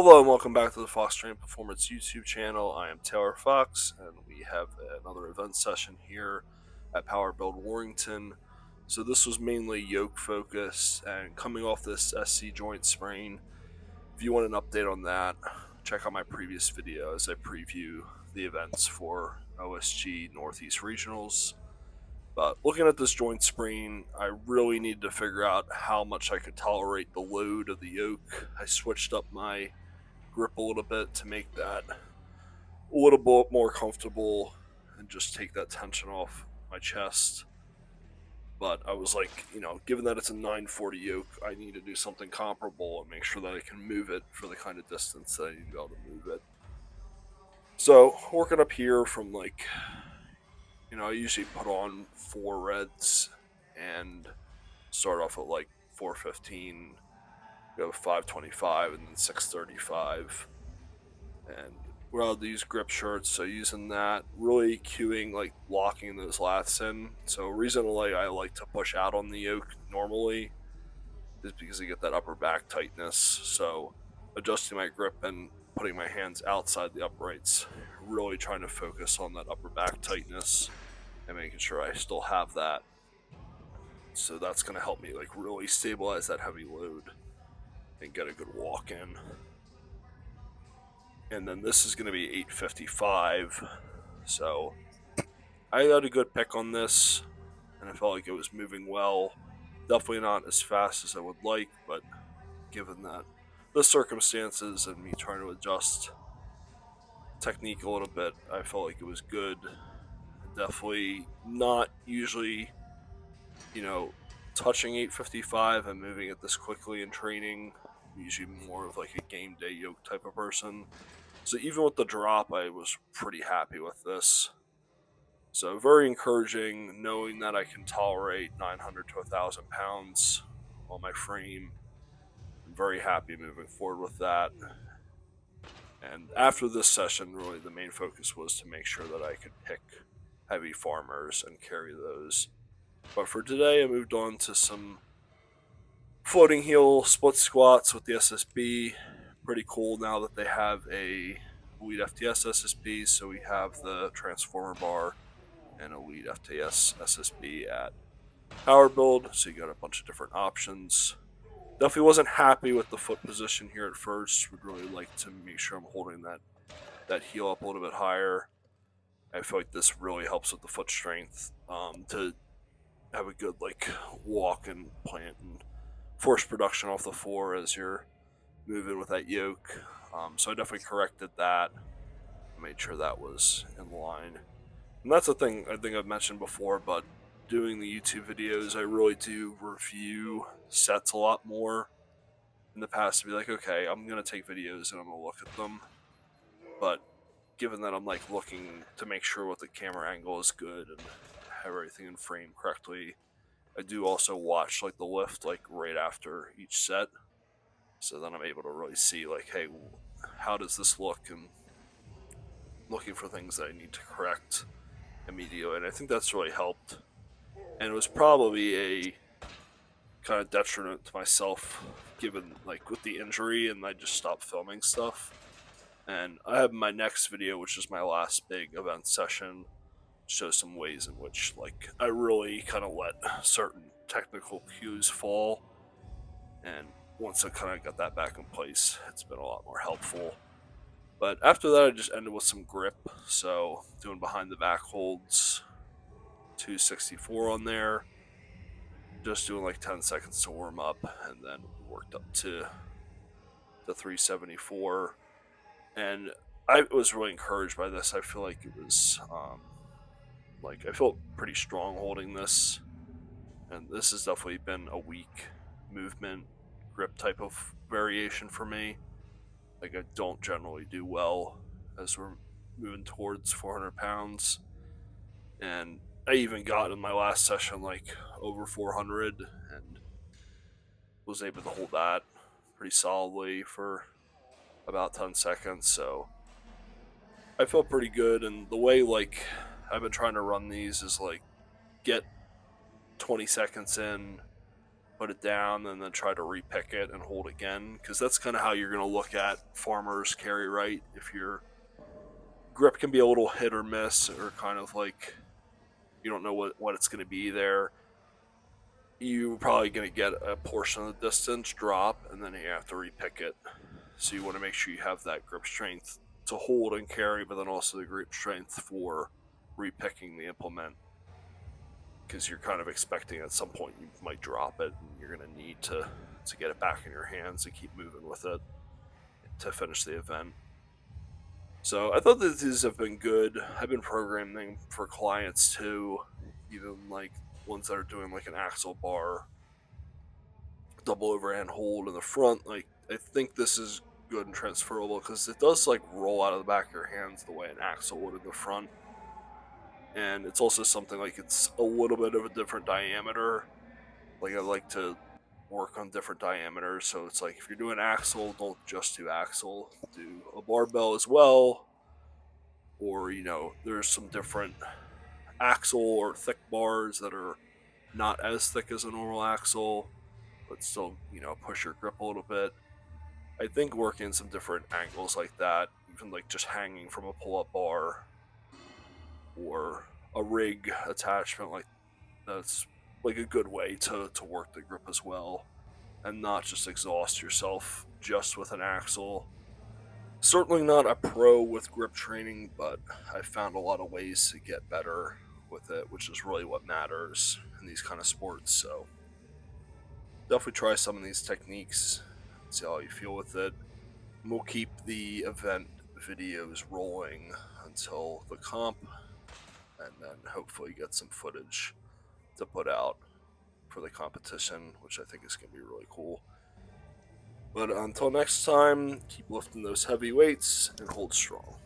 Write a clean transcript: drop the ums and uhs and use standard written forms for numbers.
Hello and welcome back to the Fox Training Performance YouTube channel. I am Taylor Fox, and we have another event session here at Power Build Warrington. So this was mainly yoke focus, and coming off this SC joint sprain. If you want an update on that, check out my previous video as I preview the events for OSG Northeast Regionals. But looking at this joint sprain, I really needed to figure out how much I could tolerate the load of the yoke. I switched up my grip a little bit to make that a little bit more comfortable and just take that tension off my chest. But I was like, given that it's a 940 yoke, I need to do something comparable and make sure that I can move it for the kind of distance that I need to be able to move it. So working up here from I usually put on 4 reds and start off at like 415, go 525 and then 635. And we're allowed to use grip shirts, so using that, really cueing, like locking those lats in. So reasonably I like to push out on the yoke normally is because I get that upper back tightness. So adjusting my grip and putting my hands outside the uprights, really trying to focus on that upper back tightness and making sure I still have that. So that's going to help me like really stabilize that heavy load and get a good walk in. And then this is going to be 855. So I got a good pick on this, and I felt like it was moving well. Definitely not as fast as I would like, but given that the circumstances and me trying to adjust technique a little bit, I felt like it was good. Definitely not usually, touching 855 and moving it this quickly in training. I'm usually more of like a game day yoke type of person. So even with the drop, I was pretty happy with this. So very encouraging knowing that I can tolerate 900 to 1,000 pounds on my frame. I'm very happy moving forward with that. And after this session, really the main focus was to make sure that I could pick heavy farmers and carry those. But for today, I moved on to some floating heel split squats with the SSB. Pretty cool now that they have a Elite FTS SSB, so we have the transformer bar and Elite FTS SSB at Power Build, so you got a bunch of different options. Definitely wasn't happy with the foot position here at first. Would really like to make sure I'm holding that heel up a little bit higher. I feel like this really helps with the foot strength to have a good walk and plant and force production off the floor as you're moving with that yoke. So I definitely corrected that. I made sure that was in line. And that's the thing I think I've mentioned before, but doing the YouTube videos, I really do review sets a lot more. In the past, to be like, okay, I'm going to take videos and I'm going to look at them. But given that I'm looking to make sure what the camera angle is good and have everything in frame correctly, I do also watch the lift right after each set. So then I'm able to really see hey, how does this look, and looking for things that I need to correct immediately. And I think that's really helped. And it was probably a kind of detriment to myself given with the injury, and I just stopped filming stuff. And I have my next video, which is my last big event session, show some ways in which I really kind of let certain technical cues fall, and once I kind of got that back in place, it's been a lot more helpful. But after that, I just ended with some grip, so doing behind the back holds, 264 on there, just doing 10 seconds to warm up, and then worked up to 374. And I was really encouraged by this. I feel like it was I felt pretty strong holding this, and this has definitely been a weak movement grip type of variation for me. I don't generally do well as we're moving towards 400 pounds, and I even got in my last session over 400 and was able to hold that pretty solidly for about 10 seconds. So I felt pretty good, and the way I've been trying to run these is get 20 seconds in, put it down, and then try to repick it and hold again, because that's kind of how you're going to look at farmers carry right. If your grip can be a little hit or miss, or kind of like you don't know what it's going to be there, you're probably going to get a portion of the distance drop, and then you have to repick it. So you want to make sure you have that grip strength to hold and carry, but then also the grip strength for repicking the implement, because you're kind of expecting at some point you might drop it, and you're going to need to get it back in your hands and keep moving with it to finish the event. So I thought that these have been good. I've been programming for clients too, even like ones that are doing like an axle bar, double overhand hold in the front. Like, I think this is good and transferable because it does like roll out of the back of your hands the way an axle would in the front. And it's also something like it's a little bit of a different diameter. Like, I like to work on different diameters. So it's like if you're doing axle, don't just do axle, do a barbell as well. Or, there's some different axle or thick bars that are not as thick as a normal axle, but still, push your grip a little bit. I think working some different angles like that, even like just hanging from a pull-up bar or a rig attachment, like that's like a good way to work the grip as well, and not just exhaust yourself just with an axle. Certainly not a pro with grip training, but I found a lot of ways to get better with it, which is really what matters in these kind of sports. So definitely try some of these techniques, see how you feel with it. And we'll keep the event videos rolling until the comp, and then hopefully get some footage to put out for the competition, which I think is going to be really cool. But until next time, keep lifting those heavy weights and hold strong.